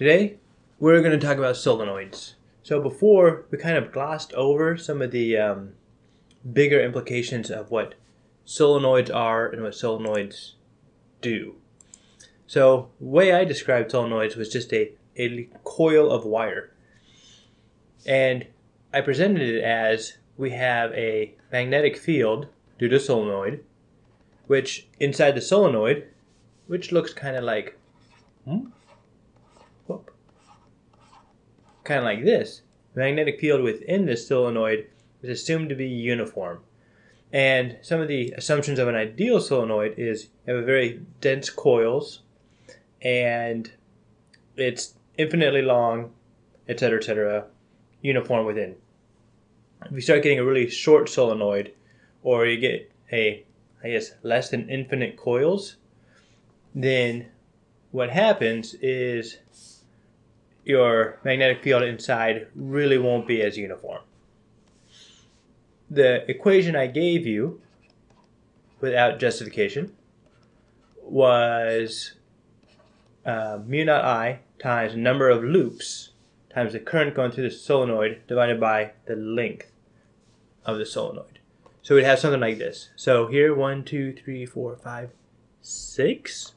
Today, we're going to talk about solenoids. So before, we kind of glossed over some of the bigger implications of what solenoids are and what solenoids do. So the way I described solenoids was just a coil of wire. And I presented it as we have a magnetic field due to solenoid, which inside the solenoid, which looks kind of like kind of like this. The magnetic field within the solenoid is assumed to be uniform. And some of the assumptions of an ideal solenoid is you have a very dense coils, and it's infinitely long, etc., uniform within. If you start getting a really short solenoid, or you get less than infinite coils, then what happens is your magnetic field inside really won't be as uniform. The equation I gave you, without justification, was mu naught I times the number of loops times the current going through the solenoid divided by the length of the solenoid. So we'd have something like this. So here, 1, 2, 3, 4, 5, 6.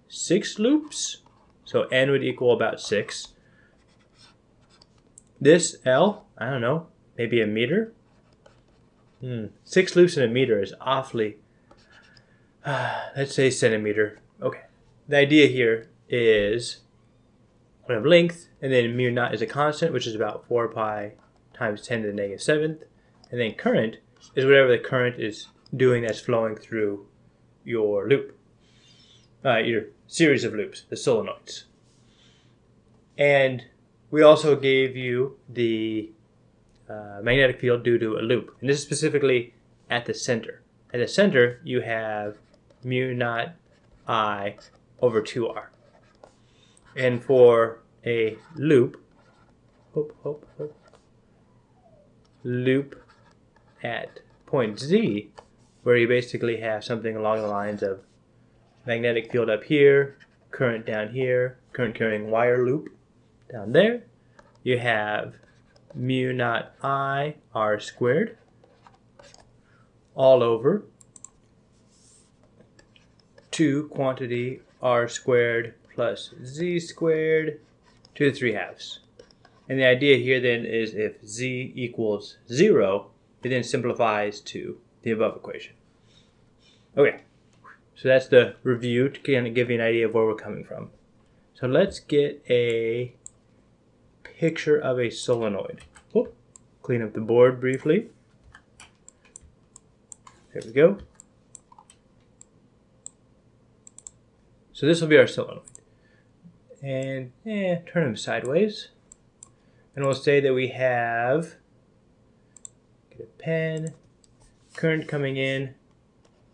6 loops. So N would equal about 6. This L, I don't know, maybe a meter? 6 loops in a meter is awfully, let's say centimeter. Okay. The idea here is we have length, and then mu naught is a constant, which is about 4 pi times 10 to the negative 7th. And then current is whatever the current is doing that's flowing through your loop. Your series of loops, the solenoids. And we also gave you the magnetic field due to a loop. And this is specifically at the center. At the center, you have mu naught I over 2R. And for a loop, loop at point Z, where you basically have something along the lines of magnetic field up here, current down here, current carrying wire loop down there, you have mu naught I R squared all over 2 quantity R squared plus Z squared to the 3/2. And the idea here then is if Z equals 0, it then simplifies to the above equation. Okay. So that's the review to kind of give you an idea of where we're coming from. So let's get a picture of a solenoid. Clean up the board briefly. There we go. So this will be our solenoid. And turn them sideways. And we'll say that we have, get a pen, current coming in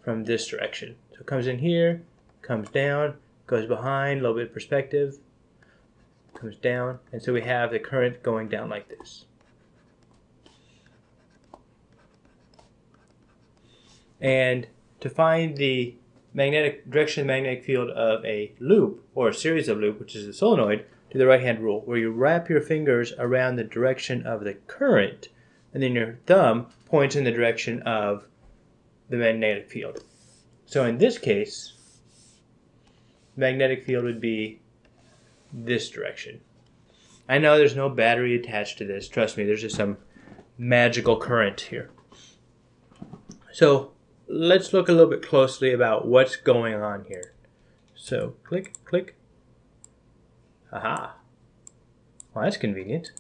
from this direction. So it comes in here, comes down, goes behind, a little bit of perspective, comes down, and so we have the current going down like this. And to find the magnetic direction of the magnetic field of a loop, or a series of loops, which is a solenoid, do the right-hand rule, where you wrap your fingers around the direction of the current, and then your thumb points in the direction of the magnetic field. So in this case, magnetic field would be this direction. I know there's no battery attached to this. Trust me, there's just some magical current here. So let's look a little bit closely about what's going on here. So click, click. Aha. Well, that's convenient.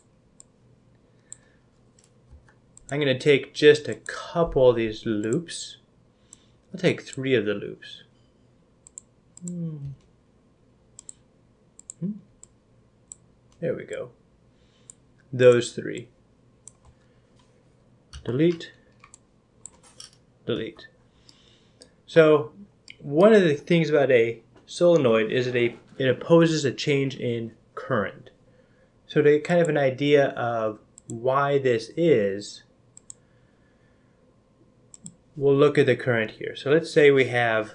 I'm going to take just a couple of these loops. I'll take 3 of the loops. There we go. Those 3. Delete. Delete. So one of the things about a solenoid is that it opposes a change in current. So to get kind of an idea of why this is, we'll look at the current here. So let's say we have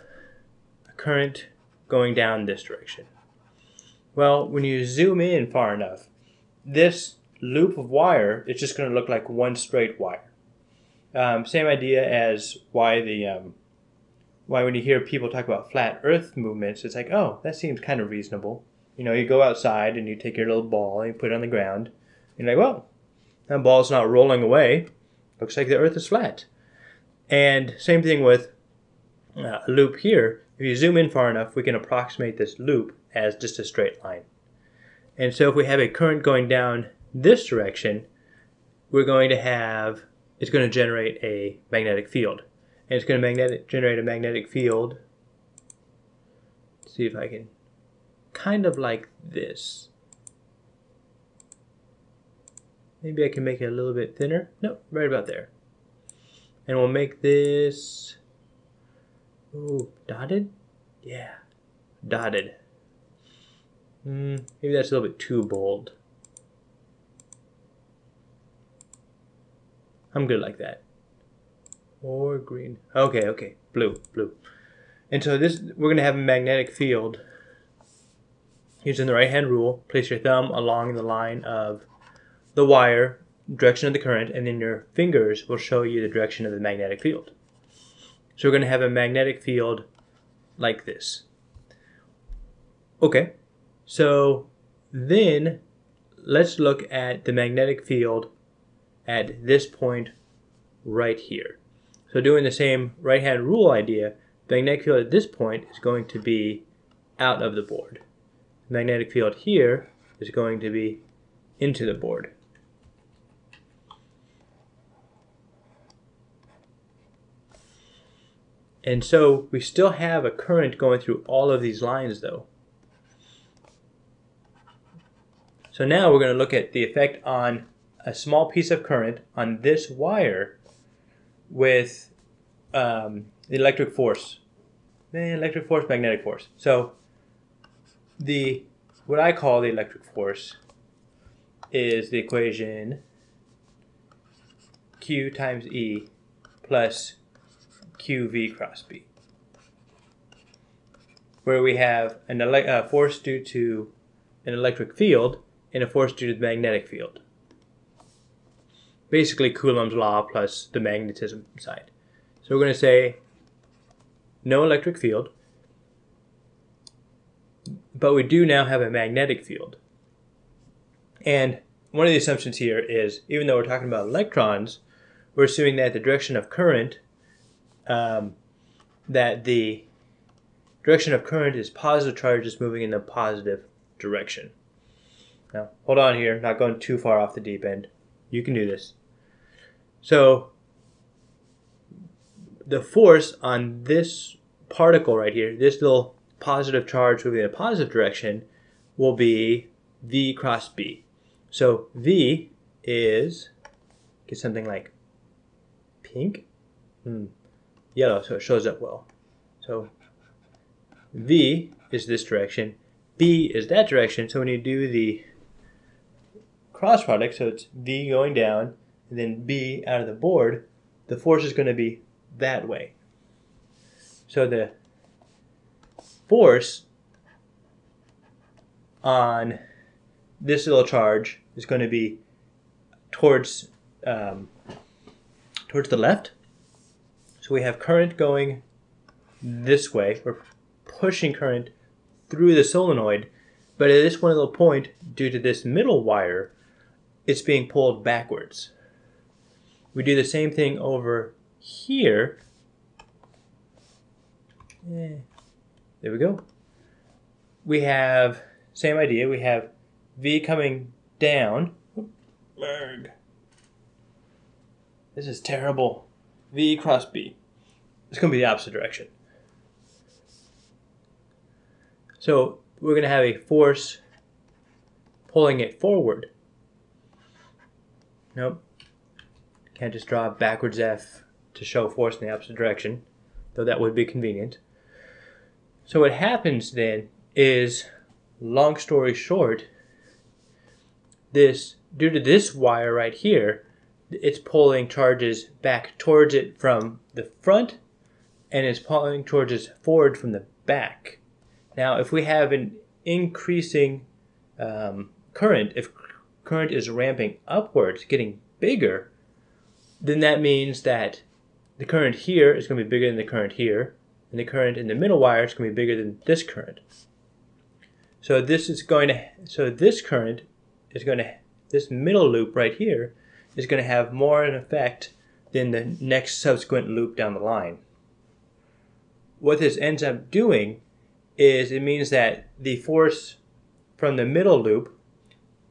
a current going down this direction. Well, when you zoom in far enough, this loop of wire is just going to look like one straight wire. Same idea as why when you hear people talk about flat Earth movements, it's like, oh, that seems kind of reasonable. You know, you go outside and you take your little ball and you put it on the ground. And you're like, well, that ball's not rolling away. Looks like the Earth is flat. And same thing with a loop here. If you zoom in far enough, we can approximate this loop as just a straight line. And so if we have a current going down this direction, we're going to have, it's going to generate a magnetic field. And it's going to generate a magnetic field. Let's see if I can, kind of like this. Maybe I can make it a little bit thinner. No, right about there. And we'll make this, ooh, dotted? Yeah, dotted. Maybe that's a little bit too bold. I'm good like that. Or green. Okay, blue. And so this, we're going to have a magnetic field. Using the right-hand rule, place your thumb along the line of the wire, direction of the current, and then your fingers will show you the direction of the magnetic field. So we're going to have a magnetic field like this. Okay, so then let's look at the magnetic field at this point right here. So doing the same right-hand rule idea, the magnetic field at this point is going to be out of the board. The magnetic field here is going to be into the board. And so we still have a current going through all of these lines though. So now we're going to look at the effect on a small piece of current on this wire with the electric force. Electric force, magnetic force. So what I call the electric force is the equation Q times E plus QV cross B, where we have a force due to an electric field and a force due to the magnetic field. Basically Coulomb's law plus the magnetism side. So we're going to say no electric field, but we do now have a magnetic field. And one of the assumptions here is, even though we're talking about electrons, we're assuming that the direction of current is positive charges moving in the positive direction. Now, hold on here, not going too far off the deep end. You can do this. So, the force on this particle right here, this little positive charge moving in a positive direction, will be V cross B. So, V is, get something like pink? Yellow, so it shows up well. So V is this direction, B is that direction, so when you do the cross product, so it's V going down, and then B out of the board, the force is going to be that way. So the force on this little charge is going to be towards the left. So we have current going this way. We're pushing current through the solenoid, but at this one little point, due to this middle wire, it's being pulled backwards. We do the same thing over here. There we go. We have, same idea, we have V coming down. This is terrible. V cross B. It's going to be the opposite direction. So we're going to have a force pulling it forward. Nope. Can't just draw a backwards F to show force in the opposite direction, though that would be convenient. So what happens then is, long story short, due to this wire right here, it's pulling charges back towards it from the front, and it's pulling charges forward from the back. Now, if we have an increasing current, if current is ramping upwards, getting bigger, then that means that the current here is going to be bigger than the current here, and the current in the middle wire is going to be bigger than this current. So this current is going to, this middle loop right here is going to have more an effect than the next subsequent loop down the line. What this ends up doing is it means that the force from the middle loop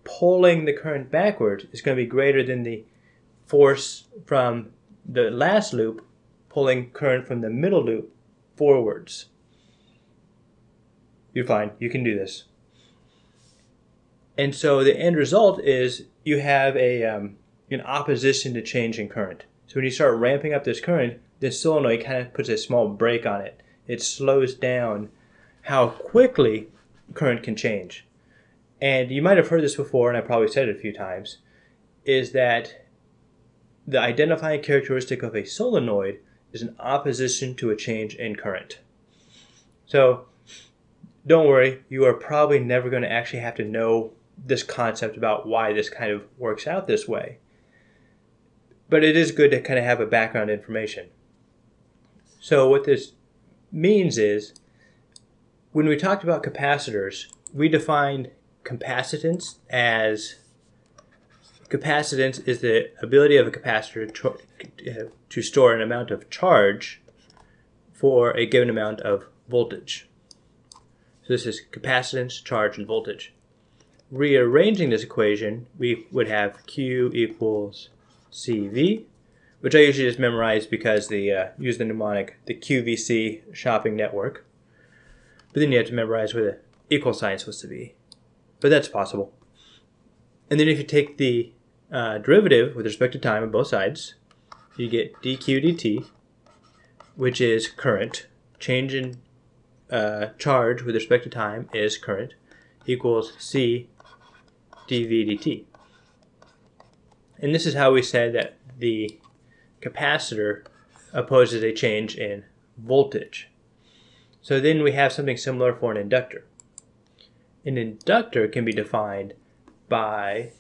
pulling the current backwards is going to be greater than the force from the last loop pulling current from the middle loop forwards. You're fine. You can do this. And so the end result is you have an opposition to change in current. So when you start ramping up this current, this solenoid kind of puts a small brake on it. It slows down how quickly current can change. And you might have heard this before, and I probably said it a few times, is that the identifying characteristic of a solenoid is an opposition to a change in current. So don't worry, you are probably never going to actually have to know this concept about why this kind of works out this way. But it is good to kind of have a background information. So what this means is, when we talked about capacitors, we defined capacitance as, capacitance is the ability of a capacitor to store an amount of charge for a given amount of voltage. So this is capacitance, charge, and voltage. Rearranging this equation, we would have Q equals CV, which I usually just memorize because they use the mnemonic, the QVC shopping network. But then you have to memorize where the equal sign is supposed to be. But that's possible. And then if you take the derivative with respect to time on both sides, you get dq dt, which is current. Change in charge with respect to time is current, equals C dV dt. And this is how we said that the capacitor opposes a change in voltage. So then we have something similar for an inductor. An inductor can be defined by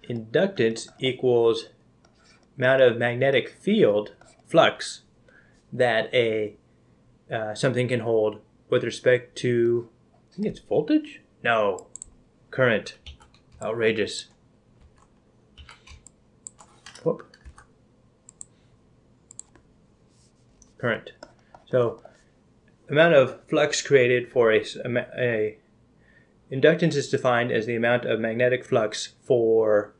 inductance equals amount of magnetic field flux that something can hold with respect to, I think it's voltage? No, current. Outrageous. Whoop. Current. So amount of flux created for a inductance is defined as the amount of magnetic flux for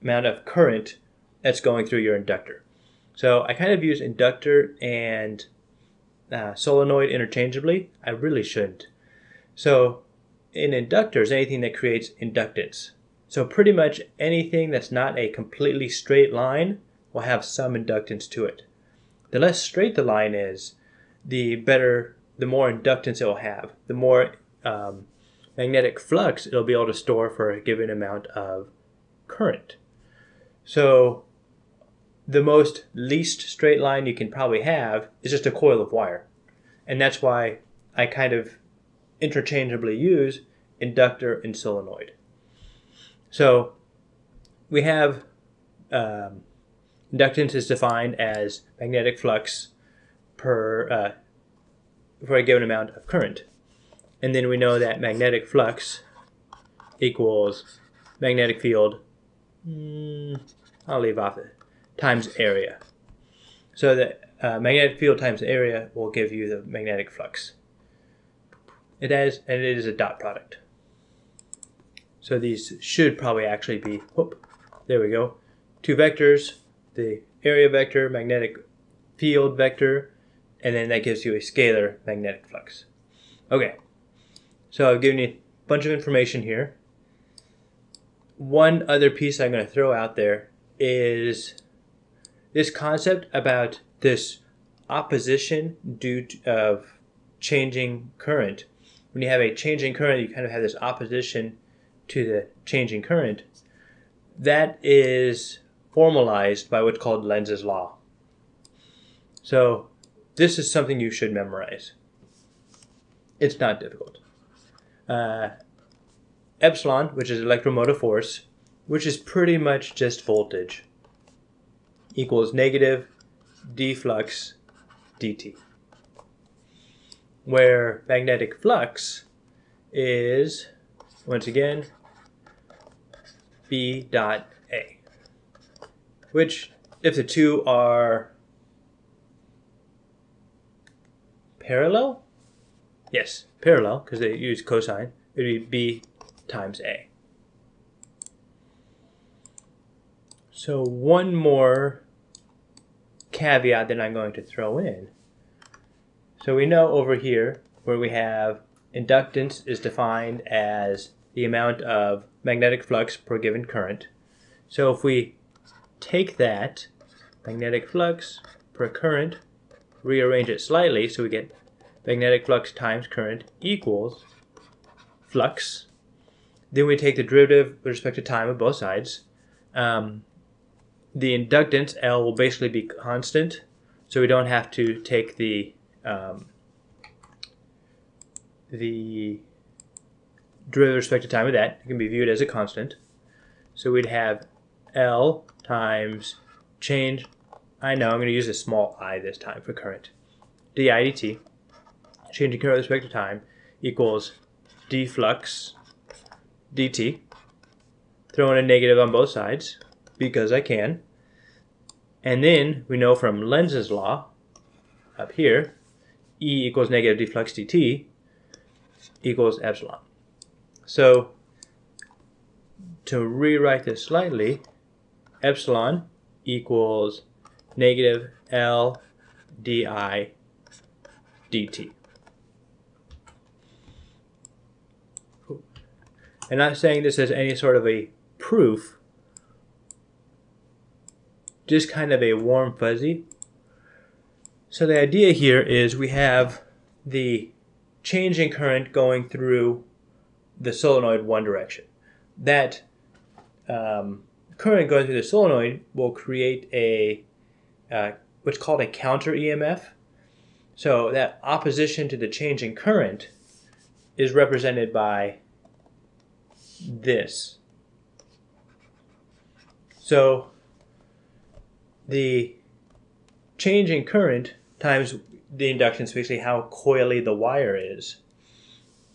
amount of current that's going through your inductor. So I kind of use inductor and solenoid interchangeably. I really shouldn't. So in inductors, anything that creates inductance. So pretty much anything that's not a completely straight line will have some inductance to it. The less straight the line is, the more inductance it will have. The more magnetic flux it'll be able to store for a given amount of current. So the most least straight line you can probably have is just a coil of wire. And that's why I kind of interchangeably use inductor and solenoid. So we have inductance is defined as magnetic flux for a given amount of current. And then we know that magnetic flux equals magnetic field, I'll leave off it, times area. So the magnetic field times area will give you the magnetic flux. It is a dot product. So these should probably actually be, there we go, two vectors, the area vector, magnetic field vector, and then that gives you a scalar magnetic flux. Okay, so I've given you a bunch of information here. One other piece I'm going to throw out there is this concept about this opposition due to changing current. When you have a changing current, you kind of have this opposition to the changing current. That is formalized by what's called Lenz's law. So this is something you should memorize. It's not difficult. Epsilon, which is electromotive force, which is pretty much just voltage, equals negative d flux dt. Where magnetic flux is, once again, B dot A. Which, if the two are parallel, yes, parallel, because they use cosine, it would be B times A. So one more caveat that I'm going to throw in. So we know over here where we have inductance is defined as the amount of magnetic flux per given current. So if we take that magnetic flux per current, rearrange it slightly so we get magnetic flux times current equals flux. Then we take the derivative with respect to time of both sides. The inductance, L, will basically be constant, so we don't have to take the derivative with respect to time of that. It can be viewed as a constant. So we'd have L times change, I know I'm going to use a small I this time for current, di dt, changing current with respect to time, equals d flux dt, throwing a negative on both sides, because I can. And then we know from Lenz's law, up here, E equals negative d flux dt equals epsilon. So, to rewrite this slightly, epsilon equals negative L di dt. I'm not saying this as any sort of a proof, just kind of a warm fuzzy. So the idea here is we have the change in current going through the solenoid one direction. That current going through the solenoid will create a what's called a counter EMF. So that opposition to the change in current is represented by this. So the change in current times the inductance, basically how coily the wire is,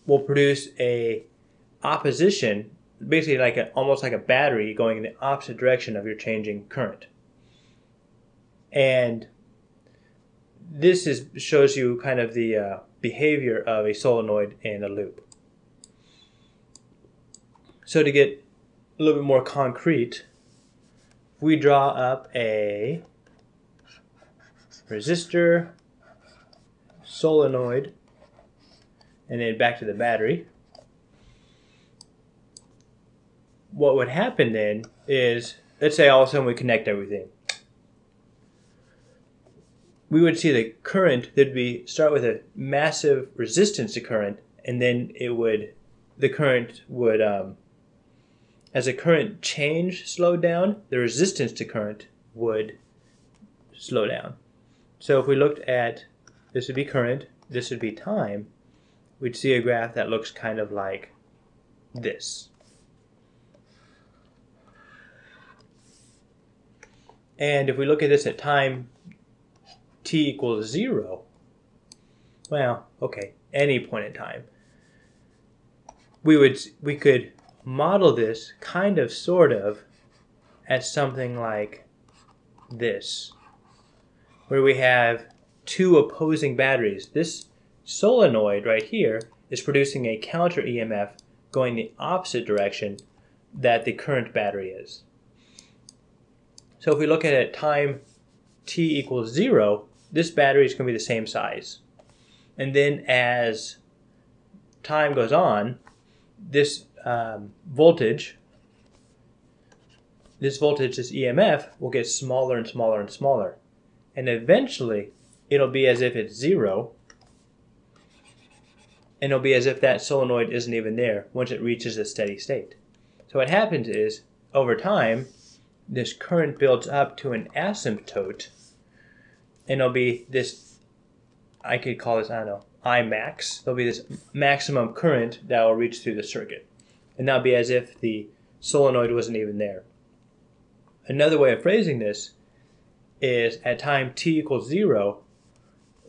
will produce a opposition, basically like almost like a battery going in the opposite direction of your changing current. And this shows you kind of the behavior of a solenoid in a loop. So to get a little bit more concrete, we draw up a resistor, solenoid, and then back to the battery. What would happen then is, let's say all of a sudden we connect everything. We would see the current, there'd start with a massive resistance to current, and then the current would, as the current change slowed down, the resistance to current would slow down. So if we looked at, this would be current, this would be time, we'd see a graph that looks kind of like this. And if we look at this at time t equals 0, well, okay, any point in time, we could model this kind of sort of as something like this, where we have two opposing batteries. This solenoid right here is producing a counter EMF going the opposite direction that the current battery is. So if we look at it at time t equals 0, this battery is going to be the same size. And then as time goes on, this voltage, this EMF, will get smaller and smaller and smaller. And eventually, it'll be as if it's 0, and it'll be as if that solenoid isn't even there once it reaches a steady state. So what happens is, over time, this current builds up to an asymptote, and it'll be this I could call this, I don't know, I max. There'll be this maximum current that will reach through the circuit. And that'll be as if the solenoid wasn't even there. Another way of phrasing this is at time t equals 0,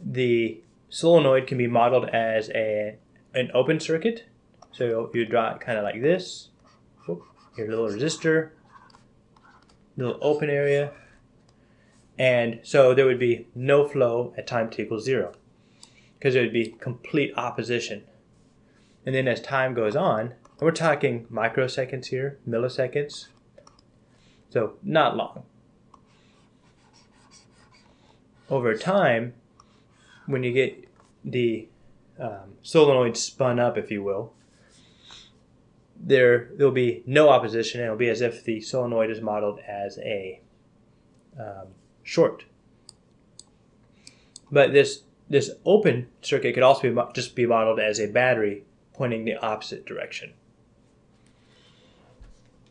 the solenoid can be modeled as an open circuit. So you draw it kind of like this. Your little resistor, little open area. And so there would be no flow at time t equals 0 because it would be complete opposition. And then as time goes on, we're talking microseconds here, milliseconds, so not long. Over time, when you get the solenoid spun up, if you will, there'll be no opposition, and it'll be as if the solenoid is modeled as a short. But this open circuit could also just be modeled as a battery pointing the opposite direction.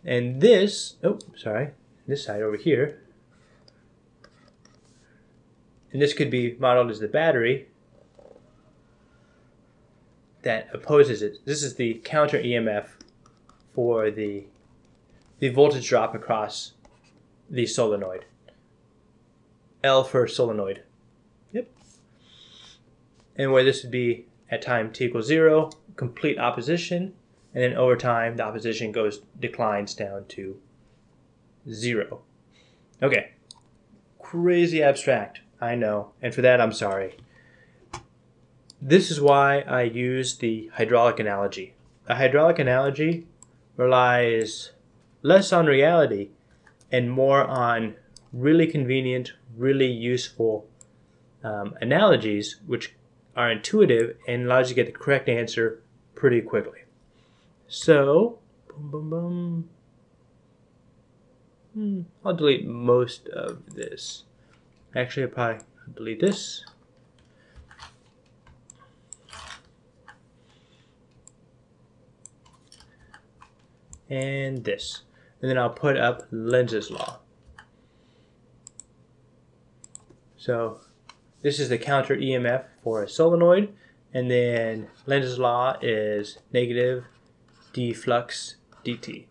And this side over here, and this could be modeled as the battery that opposes it. This is the counter EMF for the voltage drop across the solenoid. L for solenoid. Yep. And where this would be at time t equals 0, complete opposition, and then over time the opposition declines down to 0. Okay. Crazy abstract, I know, and for that I'm sorry. This is why I use the hydraulic analogy. A hydraulic analogy relies less on reality and more on really convenient, really useful analogies which are intuitive and allows you to get the correct answer pretty quickly. So, I'll delete most of this. Actually, I'll probably delete this. And this. And then I'll put up Lenz's law. So this is the counter EMF for a solenoid, and then Lenz's law is negative d flux dt.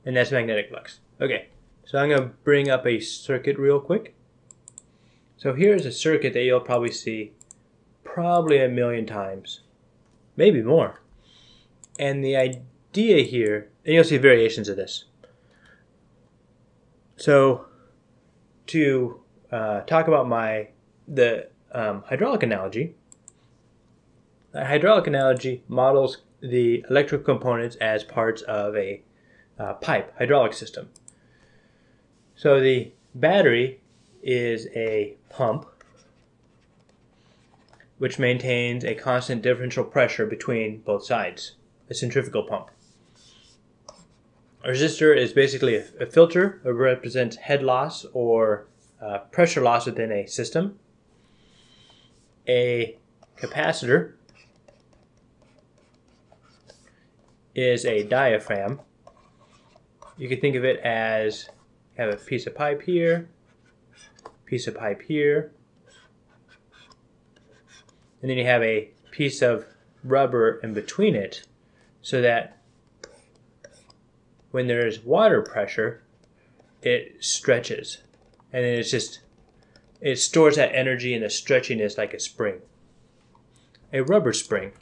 And that's magnetic flux. Okay, so I'm going to bring up a circuit real quick. So here's a circuit that you'll probably see probably 1,000,000 times, maybe more. And the idea here, and you'll see variations of this. So to talk about the hydraulic analogy, the hydraulic analogy models the electrical components as parts of a hydraulic system. So the battery is a pump which maintains a constant differential pressure between both sides, a centrifugal pump. A resistor is basically a filter. It represents head loss or pressure loss within a system. A capacitor is a diaphragm. You can think of it as you have a piece of pipe here, piece of pipe here, and then you have a piece of rubber in between it, so that when there is water pressure, it stretches, and then it stores that energy in the stretchiness like a spring, a rubber spring.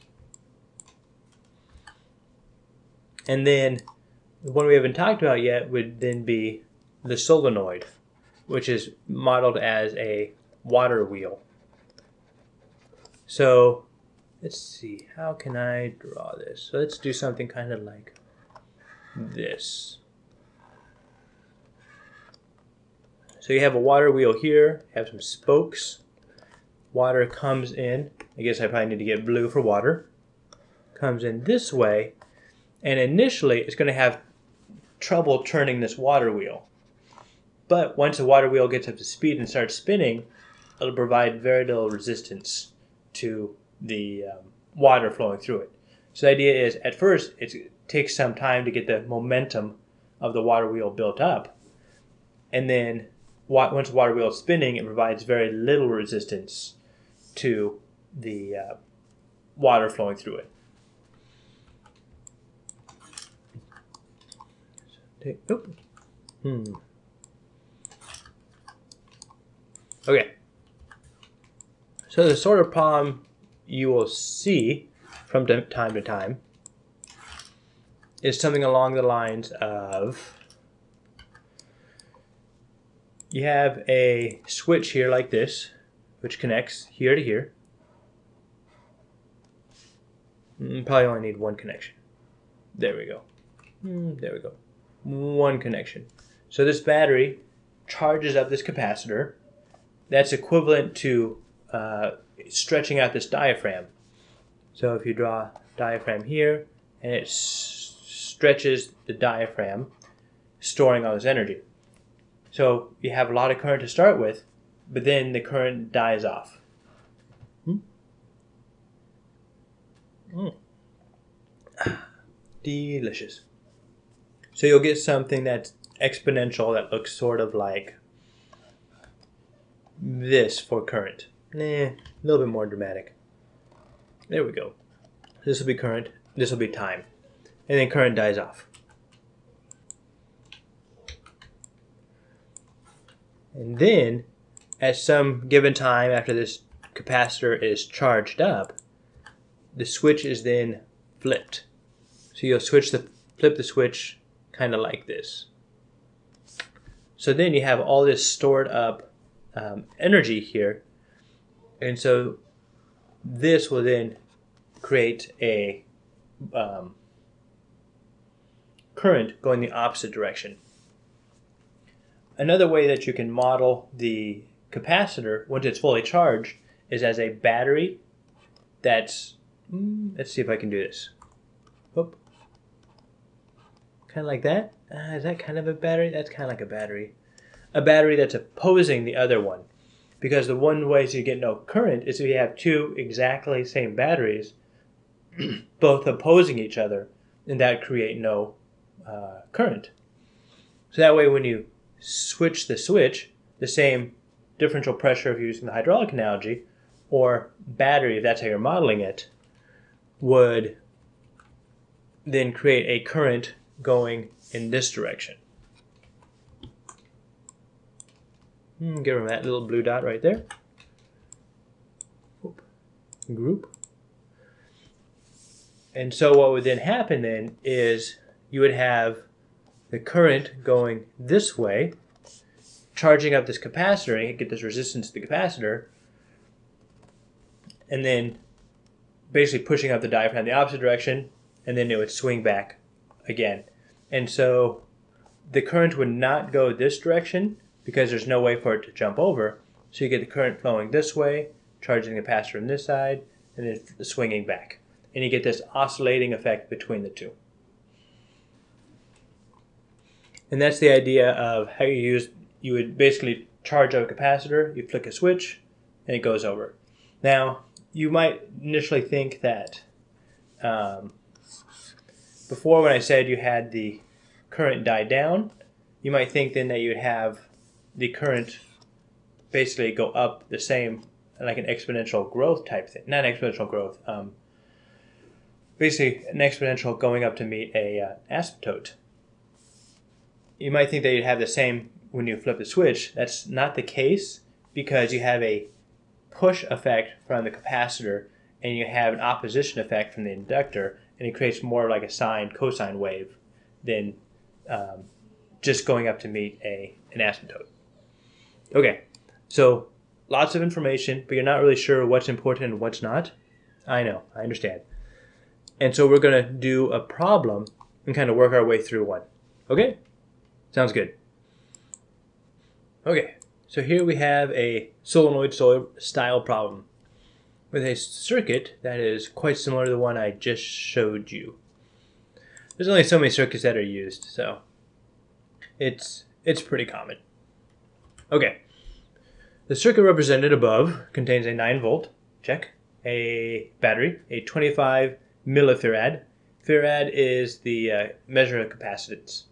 And then the one we haven't talked about yet would then be the solenoid, which is modeled as a water wheel. So let's see, how can I draw this? So let's do something kind of like this. So you have a water wheel here, have some spokes. Water comes in, I guess I probably need to get blue for water. Comes in this way, and initially it's going to have trouble turning this water wheel. But once the water wheel gets up to speed and starts spinning, it'll provide very little resistance to the water flowing through it. So the idea is, at first, it takes some time to get the momentum of the water wheel built up. And then once the water wheel is spinning, it provides very little resistance to the water flowing through it. Okay. So the sort of problem you will see from time to time is something along the lines of, you have a switch here like this, which connects here to here. Probably only need one connection. There we go. There we go. One connection. So this battery charges up this capacitor. That's equivalent to stretching out this diaphragm. So if you draw a diaphragm here, and it stretches the diaphragm, storing all this energy. So you have a lot of current to start with, but then the current dies off. Delicious. So you'll get something that's exponential that looks sort of like this for current. A little bit more dramatic. There we go. This will be current, this will be time. And then current dies off. And then, at some given time after this capacitor is charged up, the switch is then flipped. So you'll flip the switch kind of like this. So then you have all this stored up energy here, and so this will then create a current going the opposite direction. Another way that you can model the capacitor once it's fully charged is as a battery that's, let's see if I can do this. Oop. Kind of like that. Is that kind of a battery? That's kind of like a battery. A battery that's opposing the other one. Because the one way you get no current is if you have two exactly same batteries both opposing each other, and that create no current. So that way when you switch the switch, the same differential pressure if you're using the hydraulic analogy, or battery if that's how you're modeling it, would then create a current going in this direction. Get rid of that little blue dot right there. Group. And so what would then happen then is you would have the current going this way, charging up this capacitor, and you get this resistance to the capacitor, and then basically pushing up the diaphragm in the opposite direction, and then it would swing back again. And so the current would not go this direction because there's no way for it to jump over. So you get the current flowing this way, charging the capacitor on this side, and then swinging back. And you get this oscillating effect between the two. And that's the idea of how you would basically charge up a capacitor, you flick a switch, and it goes over. Now, you might initially think that before when I said you had the current die down, you might think then that you would have the current basically go up the same, like an exponential growth type thing. Not exponential growth, basically an exponential going up to meet a asymptote. You might think that you'd have the same when you flip the switch. That's not the case because you have a push effect from the capacitor and you have an opposition effect from the inductor, and it creates more like a sine cosine wave than just going up to meet an asymptote. Okay, so lots of information, but you're not really sure what's important and what's not. I know, I understand. And so we're going to do a problem and kind of work our way through one. Okay? Sounds good. Okay, so here we have a solenoid style problem with a circuit that is quite similar to the one I just showed you. There's only so many circuits that are used, so it's pretty common. Okay, the circuit represented above contains a 9 volt, check, a battery, a 25 millifarad. Farad is the measure of capacitance.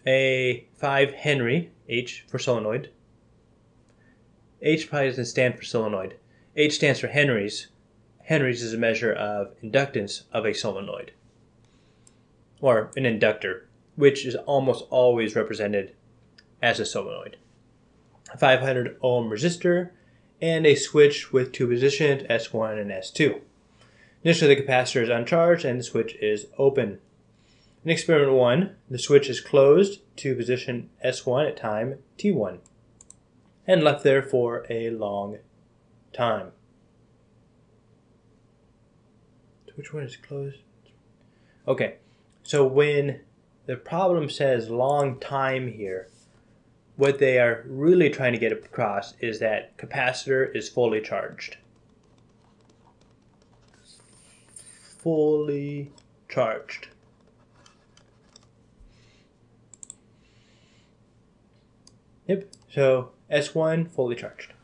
A 5 Henry, H for solenoid. H probably doesn't stand for solenoid. H stands for henries. Henries is a measure of inductance of a solenoid, or an inductor, which is almost always represented as a solenoid. A 500 ohm resistor and a switch with two positions, S1 and S2. Initially, the capacitor is uncharged and the switch is open. In experiment 1, the switch is closed to position S1 at time T1 and left there for a long time. Which one is closed? Okay, so when the problem says long time here, what they are really trying to get across is that capacitor is fully charged. Fully charged. Yep, so S1 fully charged.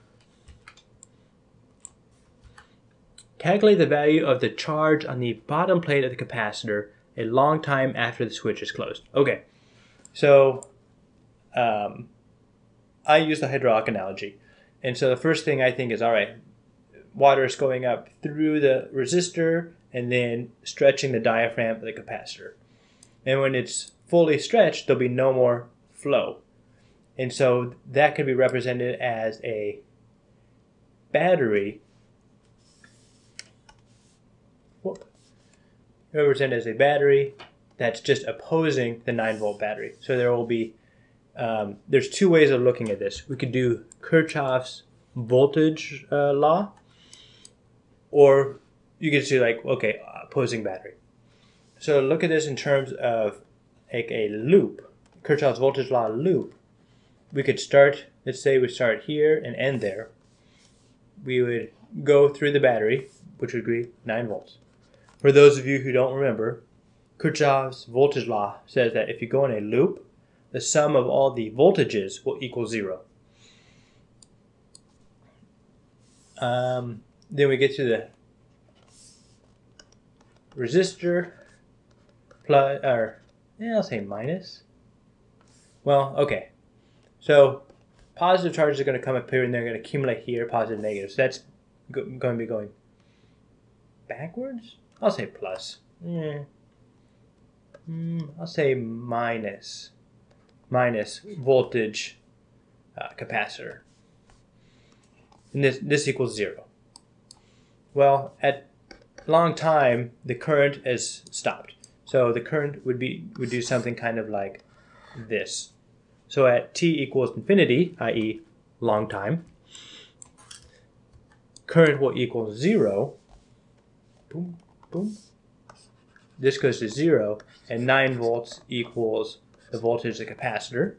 Calculate the value of the charge on the bottom plate of the capacitor a long time after the switch is closed. Okay, so I use the hydraulic analogy. And so the first thing I think is, all right, water is going up through the resistor and then stretching the diaphragm of the capacitor. And when it's fully stretched, there'll be no more flow. And so that could be represented as a battery. Represented as a battery that's just opposing the 9-volt battery. So there will be, there's two ways of looking at this. We could do Kirchhoff's voltage law, or you could see like, okay, opposing battery. So look at this in terms of like a loop, Kirchhoff's voltage law loop. We could start, let's say we start here and end there. We would go through the battery, which would be 9 volts. For those of you who don't remember, Kirchoff's voltage law says that if you go in a loop, the sum of all the voltages will equal 0. Then we get to the resistor plus, or I'll say minus. Well, okay. So positive charges are going to come up here and they're going to accumulate here, positive, negative. So that's going to be going backwards? I'll say plus. I'll say minus. Minus voltage capacitor. And this equals 0. Well, at long time, the current has stopped. So the current would do something kind of like this. So at t equals infinity, i.e. long time, current will equal 0. Boom, boom. This goes to 0, and 9 volts equals the voltage of the capacitor,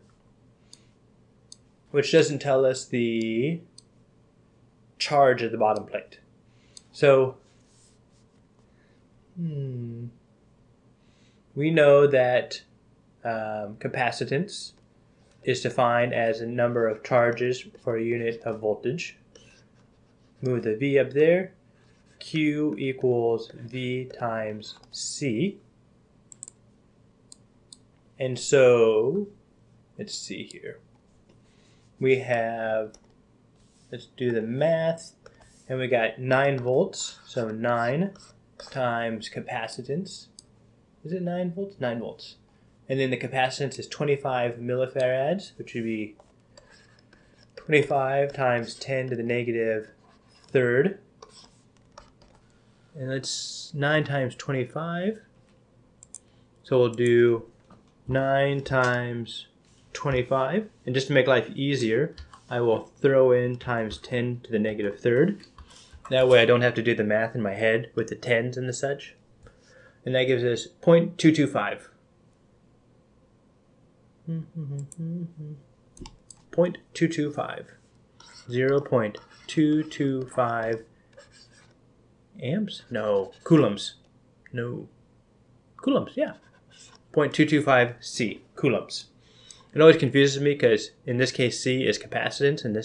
which doesn't tell us the charge at the bottom plate. So, we know that capacitance is defined as a number of charges for a unit of voltage. Move the V up there. Q equals V times C. And so, let's see here. We have, let's do the math, and we got 9 volts. So 9 times capacitance. Is it 9 volts? 9 volts. And then the capacitance is 25 millifarads, which would be 25 times 10 to the negative third. And that's 9 times 25. So we'll do 9 times 25. And just to make life easier, I will throw in times 10 to the negative third. That way I don't have to do the math in my head with the tens and the such. And that gives us 0.225. 0.225. 0.225 amps? No. Coulombs. No. Coulombs, yeah. 0.225 C. Coulombs. It always confuses me because in this case C is capacitance, and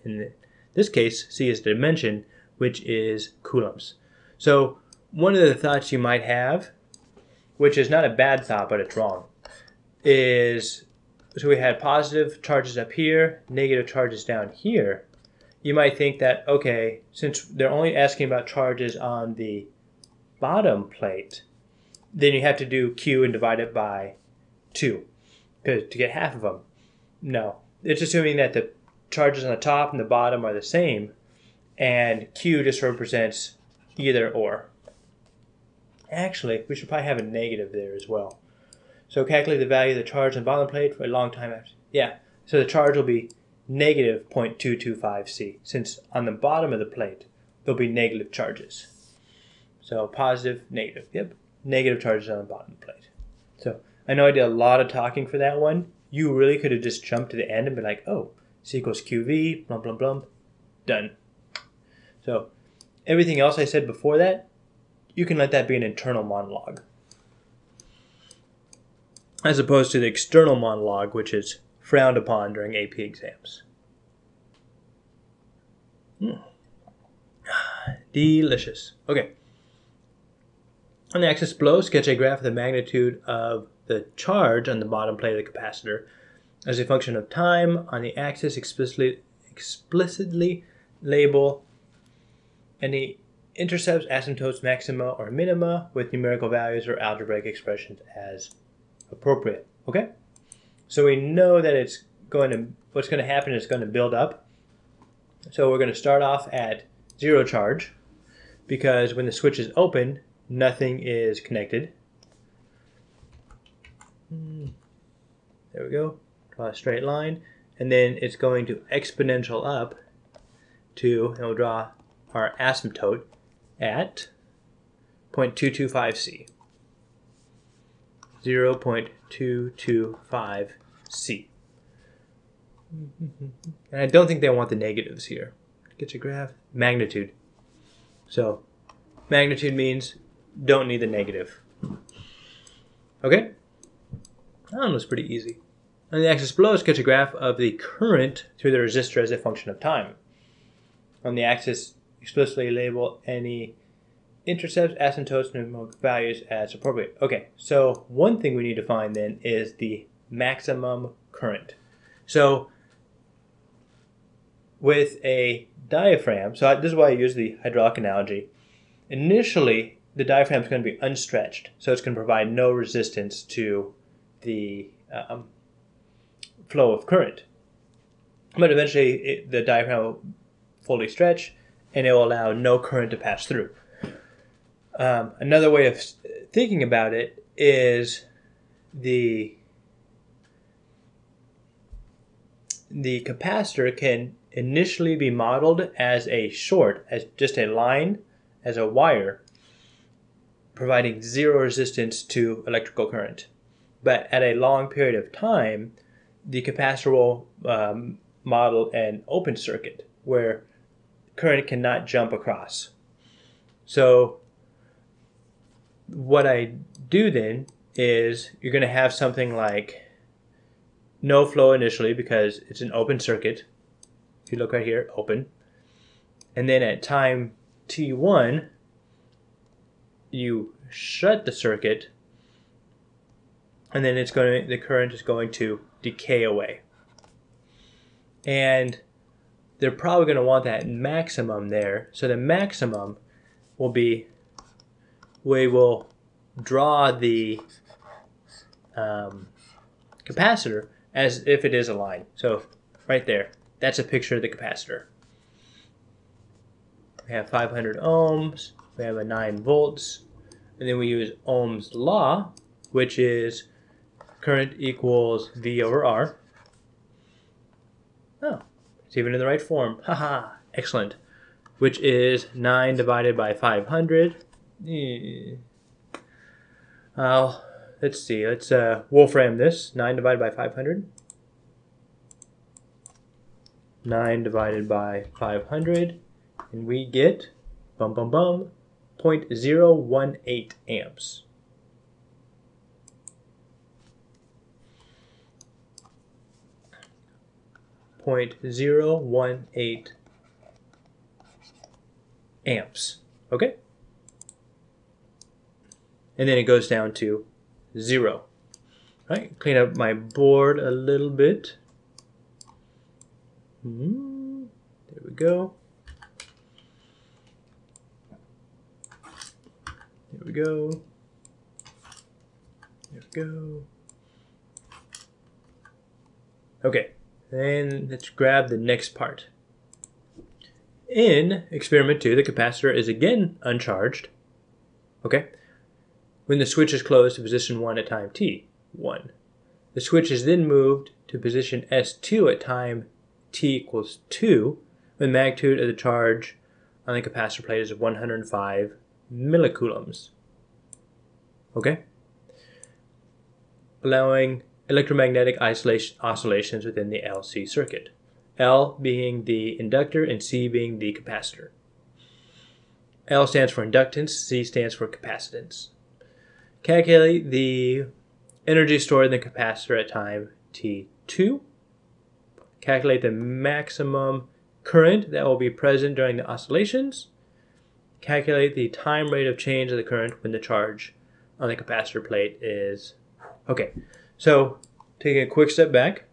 in this case C is dimension, which is coulombs. So one of the thoughts you might have, which is not a bad thought but it's wrong, is so we had positive charges up here, negative charges down here. you might think that, okay, since they're only asking about charges on the bottom plate, then you have to do Q and divide it by 2 to get half of them. No, it's assuming that the charges on the top and the bottom are the same, and Q just represents either or. Actually, we should probably have a negative there as well. So calculate the value of the charge on the bottom plate for a long time after. Yeah, so the charge will be negative 0.225 C, since on the bottom of the plate, there'll be negative charges. So positive, negative. Yep, negative charges on the bottom of the plate. So I know I did a lot of talking for that one. You really could have just jumped to the end and been like, oh, C equals QV, blum, blum, blum, done. So everything else I said before that, you can let that be an internal monologue, as opposed to the external monologue, which is frowned upon during AP exams. Delicious. Okay. On the axis below, sketch a graph of the magnitude of the charge on the bottom plate of the capacitor as a function of time. On the axis, explicitly label any intercepts, asymptotes, maxima, or minima with numerical values or algebraic expressions as appropriate. Okay? So we know that what's going to happen is going to build up. So we're going to start off at 0 charge, because when the switch is open, nothing is connected. There we go. Draw a straight line. And then it's going to exponential up to, and we'll draw our asymptote at 0.225 C. 0.225 C. And I don't think they want the negatives here. Get your graph. Magnitude. So magnitude means don't need the negative. Okay? That one was pretty easy. On the axis below, sketch a graph of the current through the resistor as a function of time. On the axis, explicitly label any intercepts, asymptotes, numerical values as appropriate. Okay, so one thing we need to find then is the maximum current. So with a diaphragm, so this is why I use the hydraulic analogy. Initially, the diaphragm is going to be unstretched, so it's going to provide no resistance to the flow of current. But eventually, the diaphragm will fully stretch, and it will allow no current to pass through. Another way of thinking about it is the capacitor can initially be modeled as a short, as just a line, as a wire, providing zero resistance to electrical current. But at a long period of time, the capacitor will model an open circuit where current cannot jump across. So what I do then is you're going to have something like no flow initially because it's an open circuit. If you look right here, open. And then at time t1, you shut the circuit, and then the current is going to decay away. And they're probably going to want that maximum there. So the maximum will be, we will draw the capacitor as if it is a line. So right there, that's a picture of the capacitor. We have 500 ohms, we have a 9 volts, and then we use Ohm's law, which is current equals V over R. Oh, it's even in the right form. Haha, excellent. Which is 9 divided by 500. Let's see, let's Wolfram this. 9 divided by 500. 9 divided by 500. And we get, 0.018 amps. .018 amps. Okay? And then it goes down to 0. All right, clean up my board a little bit. There we we go. There we go. There we go. Okay, then let's grab the next part. In experiment 2, the capacitor is again uncharged. Okay, when the switch is closed to position 1 at time t, 1. The switch is then moved to position S2 at time t equals 2, when the magnitude of the charge on the capacitor plate is 105 millicoulombs. Okay? Allowing electromagnetic oscillations within the LC circuit. L being the inductor and C being the capacitor. L stands for inductance, C stands for capacitance. Calculate the energy stored in the capacitor at time t2. Calculate the maximum current that will be present during the oscillations. Calculate the time rate of change of the current when the charge on the capacitor plate is... Okay, so taking a quick step back,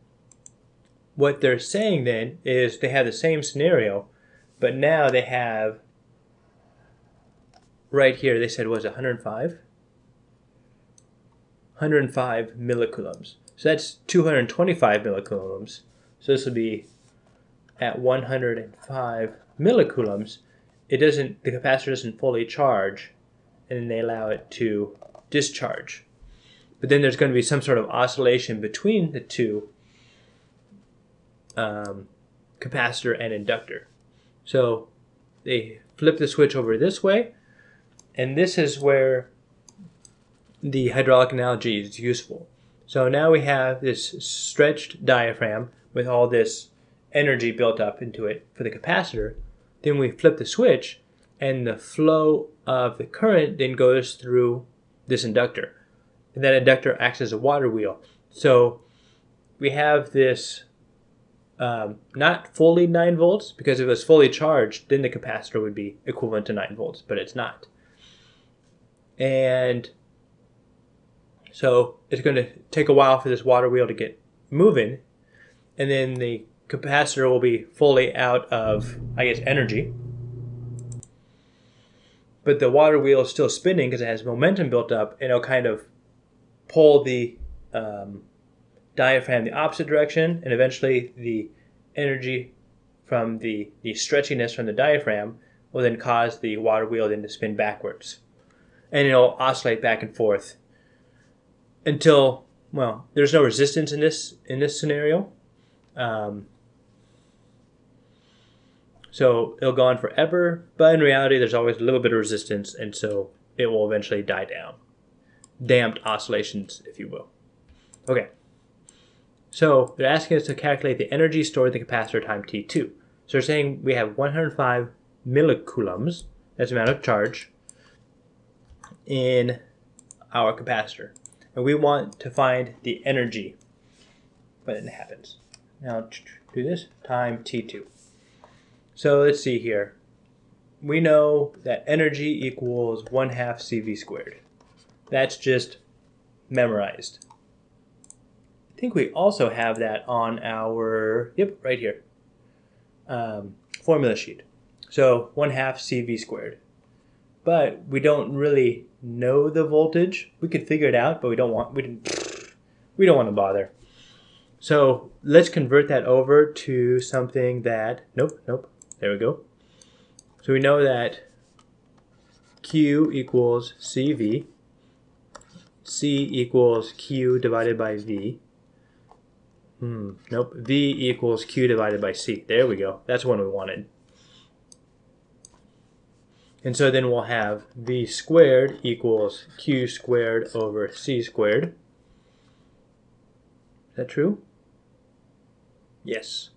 what they're saying then is they have the same scenario, but now they have, right here, they said, was it 105? 105 millicoulombs. So that's 225 millicoulombs. So this will be at 105 millicoulombs. The capacitor doesn't fully charge, and then they allow it to discharge. But then there's going to be some sort of oscillation between the two capacitor and inductor. So they flip the switch over this way, and this is where the hydraulic analogy is useful. So now we have this stretched diaphragm with all this energy built up into it for the capacitor. Then we flip the switch, and the flow of the current then goes through this inductor. And that inductor acts as a water wheel. So we have this not fully 9 volts, because if it was fully charged, then the capacitor would be equivalent to 9 volts, but it's not. And so it's going to take a while for this water wheel to get moving, and then the capacitor will be fully out of, I guess, energy. But the water wheel is still spinning because it has momentum built up, and it'll kind of pull the diaphragm the opposite direction, and eventually the energy from the stretchiness from the diaphragm will then cause the water wheel then to spin backwards. And it'll oscillate back and forth until, well, there's no resistance in this scenario. So it'll go on forever, but in reality there's always a little bit of resistance, and so it will eventually die down. Damped oscillations, if you will. Okay, so they're asking us to calculate the energy stored in the capacitor time t2. So they're saying we have 105 millicoulombs, that's the amount of charge, in our capacitor. And we want to find the energy when it happens. Now do this, time t2. So let's see here. We know that energy equals 1/2 CV squared. That's just memorized. I think we also have that on our, yep, right here, formula sheet. So 1/2 CV squared. But we don't really know the voltage. We could figure it out, but we don't want to bother. So let's convert that over to something that, nope, there we go. So we know that Q equals CV. C equals Q divided by V. Nope. V equals Q divided by C. There we go. That's one we wanted. And so then we'll have V squared equals Q squared over C squared. Is that true? Yes.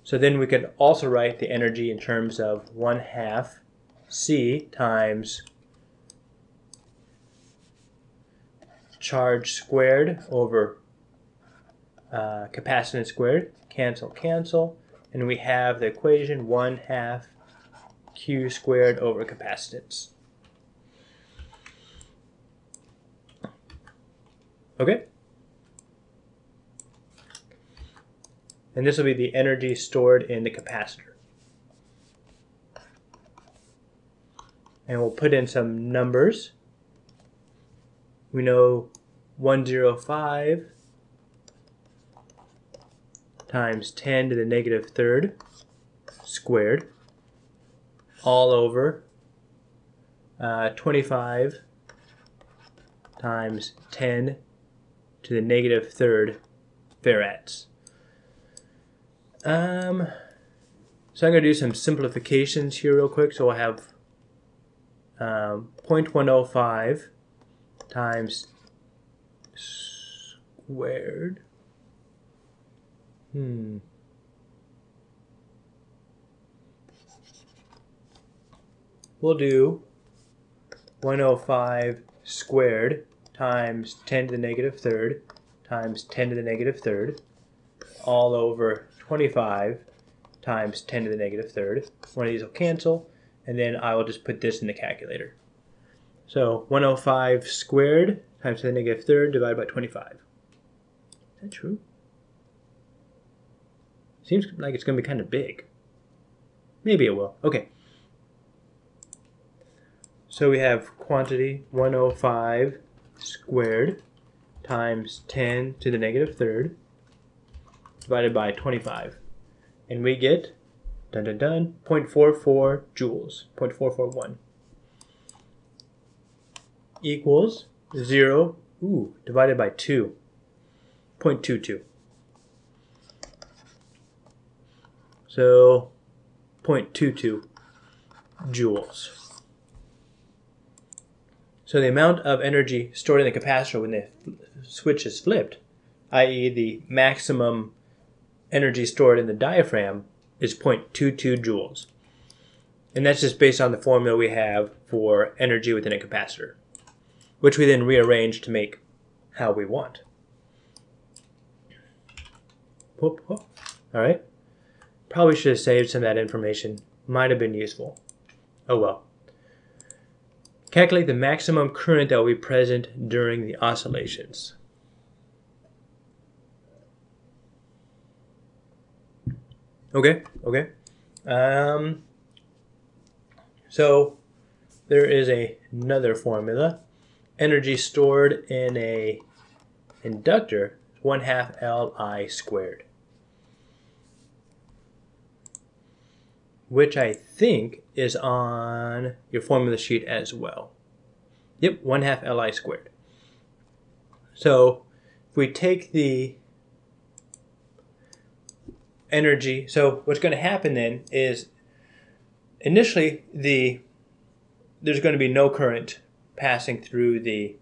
So then we could also write the energy in terms of 1/2 C times charge squared over capacitance squared. Cancel. And we have the equation 1/2 Q squared over capacitance. Okay? And this will be the energy stored in the capacitor. and we'll put in some numbers. We know 105 times 10 to the negative third squared all over 25 times 10 to the negative third farads. So I'm going to do some simplifications here real quick. So we'll have 0.105 times squared. We'll do 105 squared times 10 to the negative third times 10 to the negative third all over 25 times 10 to the negative third. One of these will cancel, and then I will just put this in the calculator. So 105 squared times 10 to the negative third divided by 25. Is that true? Seems like it's going to be kind of big. Maybe it will. Okay. So we have quantity 105 squared times 10 to the negative third divided by 25. And we get, dun dun dun, 0.44 joules, 0.441. Equals 0, divided by 2, 0.22. So 0.22 joules. So the amount of energy stored in the capacitor when the switch is flipped, i.e. the maximum energy stored in the diaphragm, is 0.22 joules. And that's just based on the formula we have for energy within a capacitor, which we then rearrange to make how we want. Whoop, whoop. All right. Probably should have saved some of that information. Might have been useful. Oh well. Calculate the maximum current that will be present during the oscillations. Okay. So there is another formula. Energy stored in a inductor is 1/2 Li squared, which I think is on your formula sheet as well. Yep, 1/2 Li squared. So if we take the energy, so what's going to happen then is initially there's going to be no current passing through the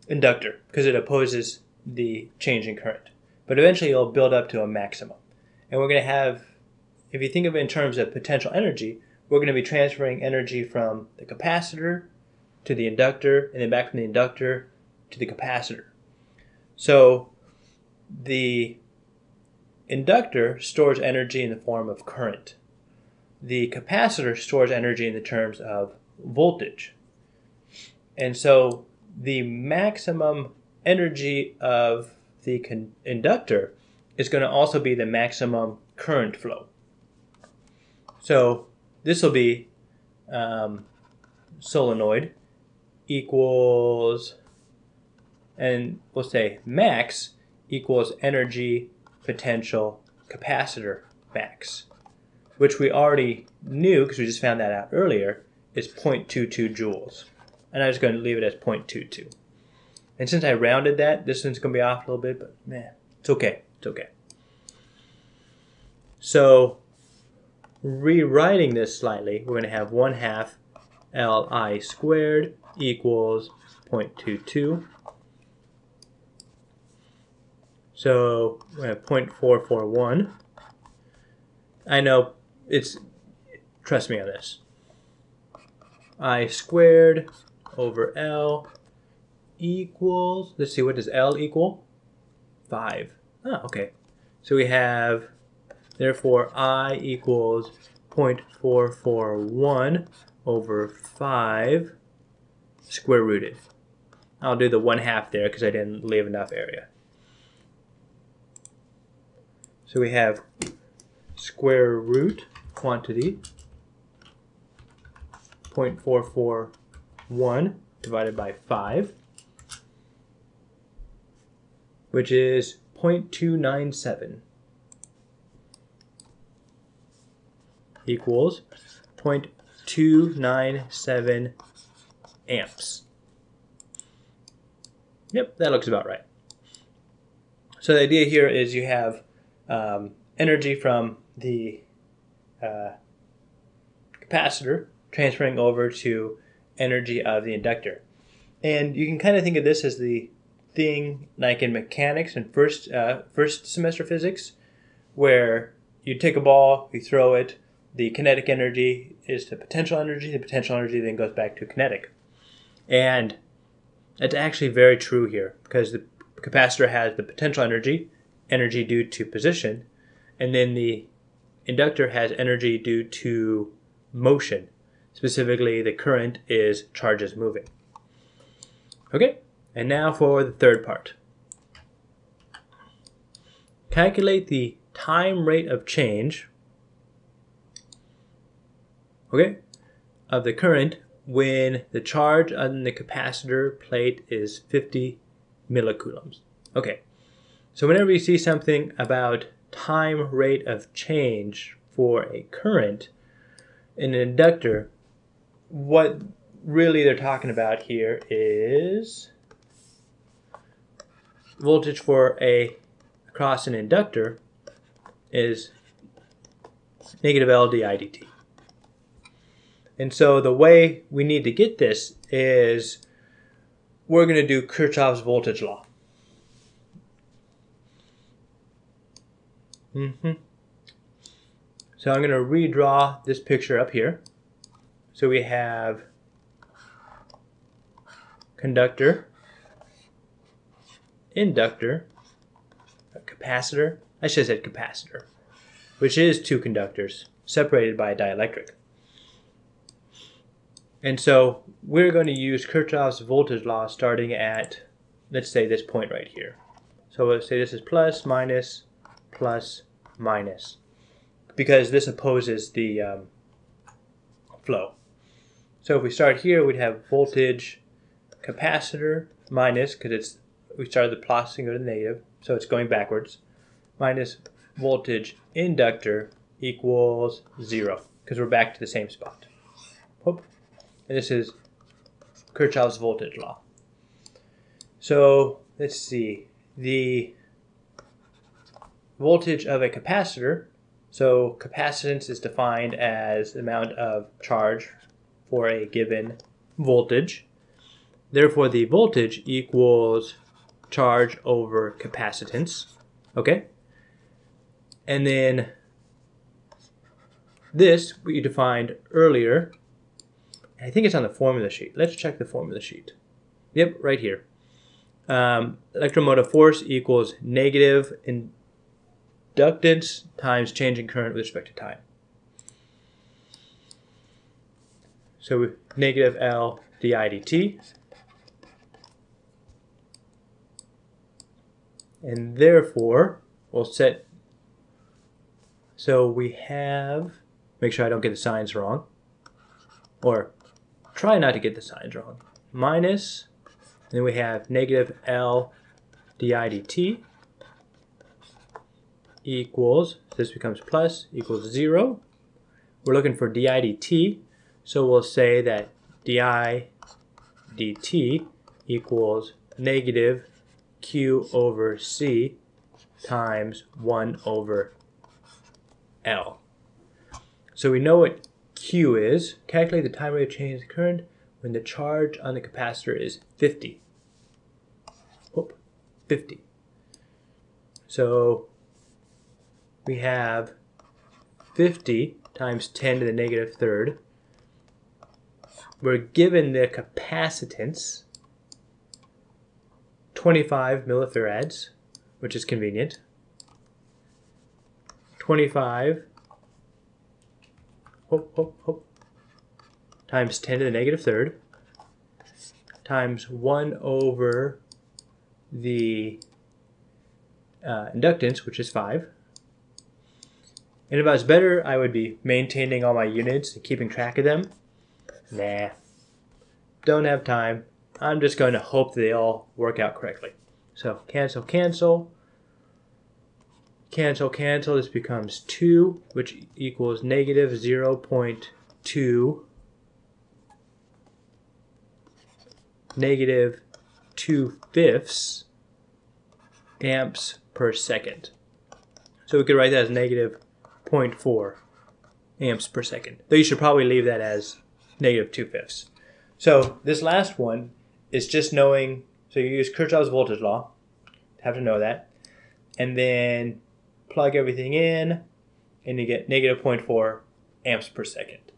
inductor because it opposes the change in current. But eventually it'll build up to a maximum. And we're going to have, if you think of it in terms of potential energy, we're going to be transferring energy from the capacitor to the inductor, and then back from the inductor to the capacitor. So the inductor stores energy in the form of current. The capacitor stores energy in the terms of voltage. And so the maximum energy of the inductor is going to also be the maximum current flow. So this will be solenoid equals, and we'll say max equals energy potential capacitor max, which we already knew because we just found that out earlier, is 0.22 joules. And I'm just going to leave it as 0.22. And since I rounded that, this one's going to be off a little bit, but man, it's okay. It's okay. So rewriting this slightly, we're going to have 1/2 Li squared equals 0.22. So we have 0.441. I know it's, trust me on this. I squared over L equals, let's see, what does L equal? 5. Ah, okay. So we have, therefore, I equals 0.441 over 5 square rooted. I'll do the 1/2 there because I didn't leave enough area. So we have square root quantity, 0.441 divided by 5, which is 0.297 equals 0.297 amps. Yep, that looks about right. So the idea here is you have energy from the capacitor transferring over to energy of the inductor. And you can kind of think of this as the thing like in mechanics and first semester physics, where you take a ball, you throw it, the kinetic energy is the potential energy then goes back to kinetic. And that's actually very true here, because the capacitor has the potential energy due to position, and then the inductor has energy due to motion. Specifically, the current is charges moving. Okay, and now for the third part. Calculate the time rate of change, okay, of the current when the charge on the capacitor plate is 50 millicoulombs. Okay, so whenever you see something about time rate of change for a current in an inductor, what really they're talking about here is voltage for across an inductor is negative L di dt. And so the way we need to get this is we're going to do Kirchhoff's voltage law. So I'm going to redraw this picture up here. So we have conductor, inductor, a capacitor. I should have said capacitor, which is two conductors separated by a dielectric. And so we're going to use Kirchhoff's voltage law starting at, let's say, this point right here. So let's say this is plus, minus, because this opposes the flow. So if we start here, we'd have voltage capacitor minus, because we started the plus and go to the negative, so it's going backwards, minus voltage inductor equals 0, because we're back to the same spot. Whoop. And this is Kirchhoff's voltage law. So let's see, the voltage of a capacitor, so capacitance is defined as the amount of charge for a given voltage. Therefore, the voltage equals charge over capacitance. Okay? And then this we defined earlier. I think it's on the formula sheet. Let's check the formula sheet. Yep, right here. Electromotive force equals negative inductance times change in current with respect to time. So negative L di dt. And therefore, we'll set, so we have, make sure I don't get the signs wrong, or try not to get the signs wrong, minus, and then we have negative L di dt equals, this becomes plus, equals 0. We're looking for di dt, so we'll say that di dt equals negative Q over C times 1 over L. So we know what Q is. Calculate the time rate of change of the current when the charge on the capacitor is 50. Whoop, 50. So we have 50 times 10 to the negative third. We're given the capacitance, 25 millifarads, which is convenient. 25 times 10 to the negative third times 1 over the inductance, which is 5. And if I was better, I would be maintaining all my units and keeping track of them. Nah, don't have time. I'm just going to hope that they all work out correctly. So cancel, cancel. Cancel, cancel. This becomes 2, which equals negative 0.2. Negative 2/5 amps per second. So we could write that as negative 0.4 amps per second. Though you should probably leave that as negative 2/5. So this last one is just knowing, so you use Kirchhoff's voltage law, have to know that, and then plug everything in, and you get negative 0.4 amps per second.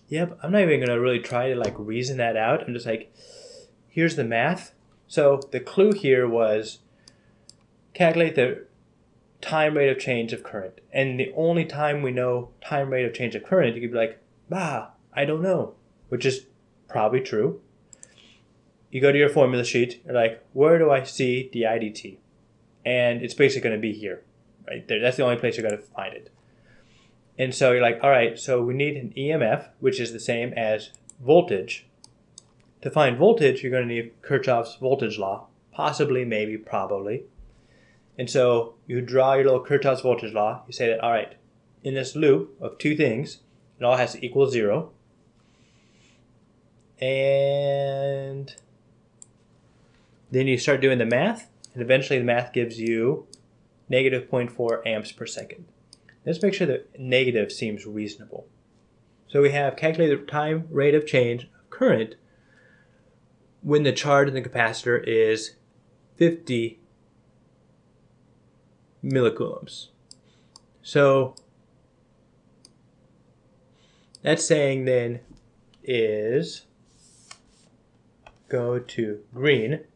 Yep, I'm not even going to really try to like reason that out. I'm just like, here's the math. So the clue here was calculate the time rate of change of current. And the only time we know time rate of change of current, you could be like, I don't know, which is probably true. You go to your formula sheet, you're like, where do I see di dt? And it's basically going to be here, right there. That's the only place you're going to find it. And so you're like, all right, so we need an EMF, which is the same as voltage. To find voltage, you're going to need Kirchhoff's voltage law, possibly, maybe, probably. And so you draw your little Kirchhoff's voltage law. You say that, all right, in this loop of two things, it all has to equal 0. And then you start doing the math, and eventually the math gives you negative 0.4 amps per second. Let's make sure that negative seems reasonable. So we have calculated the time rate of change of current when the charge in the capacitor is 50 millicoulombs. So that's saying then is, go to green,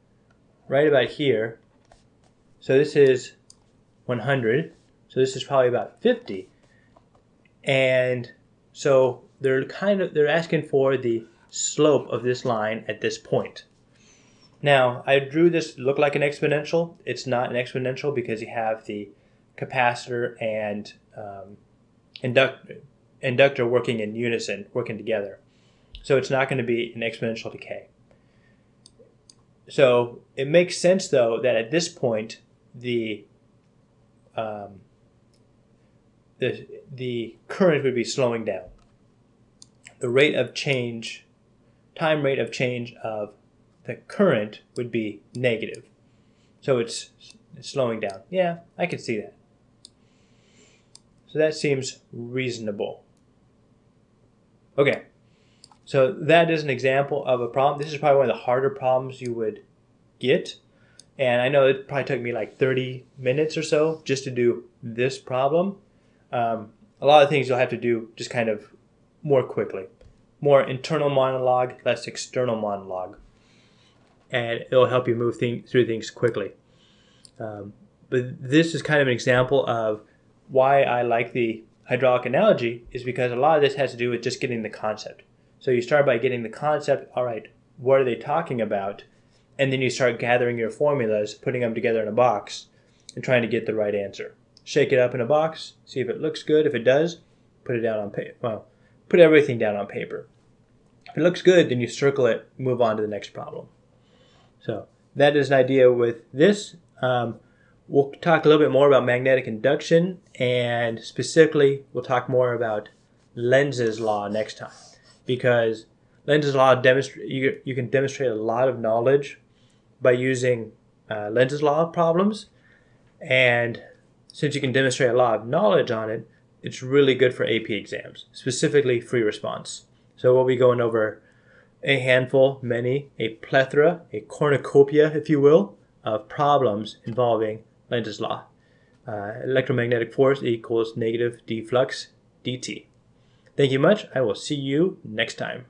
right about here. So this is 100. So this is probably about 50. And so they're asking for the slope of this line at this point. Now, I drew this to look like an exponential. It's not an exponential because you have the capacitor and inductor working in unison, working together. So it's not going to be an exponential decay. So it makes sense, though, that at this point, the current would be slowing down. The rate of change, time rate of change of the current would be negative. So it's slowing down. Yeah, I can see that. So that seems reasonable. Okay, so that is an example of a problem. This is probably one of the harder problems you would get. And I know it probably took me like 30 minutes or so just to do this problem. A lot of things you'll have to do just kind of more quickly. More internal monologue, less external monologue. And it'll help you move through things quickly. But this is kind of an example of why I like the hydraulic analogy, is because a lot of this has to do with just getting the concept. So you start by getting the concept, all right, what are they talking about? And then you start gathering your formulas, putting them together in a box, and trying to get the right answer. Shake it up in a box, see if it looks good. If it does, put it down on paper. Well, put everything down on paper. If it looks good, then you circle it, move on to the next problem. So that is an idea with this. We'll talk a little bit more about magnetic induction, and specifically we'll talk more about Lenz's law next time, because Lenz's law you can demonstrate a lot of knowledge by using Lenz's law problems, and since you can demonstrate a lot of knowledge on it, it's really good for AP exams, specifically free response. So we'll be going over a handful, many, a plethora, a cornucopia, if you will, of problems involving Lenz's law. Electromagnetic force equals negative d flux dt. Thank you much. I will see you next time.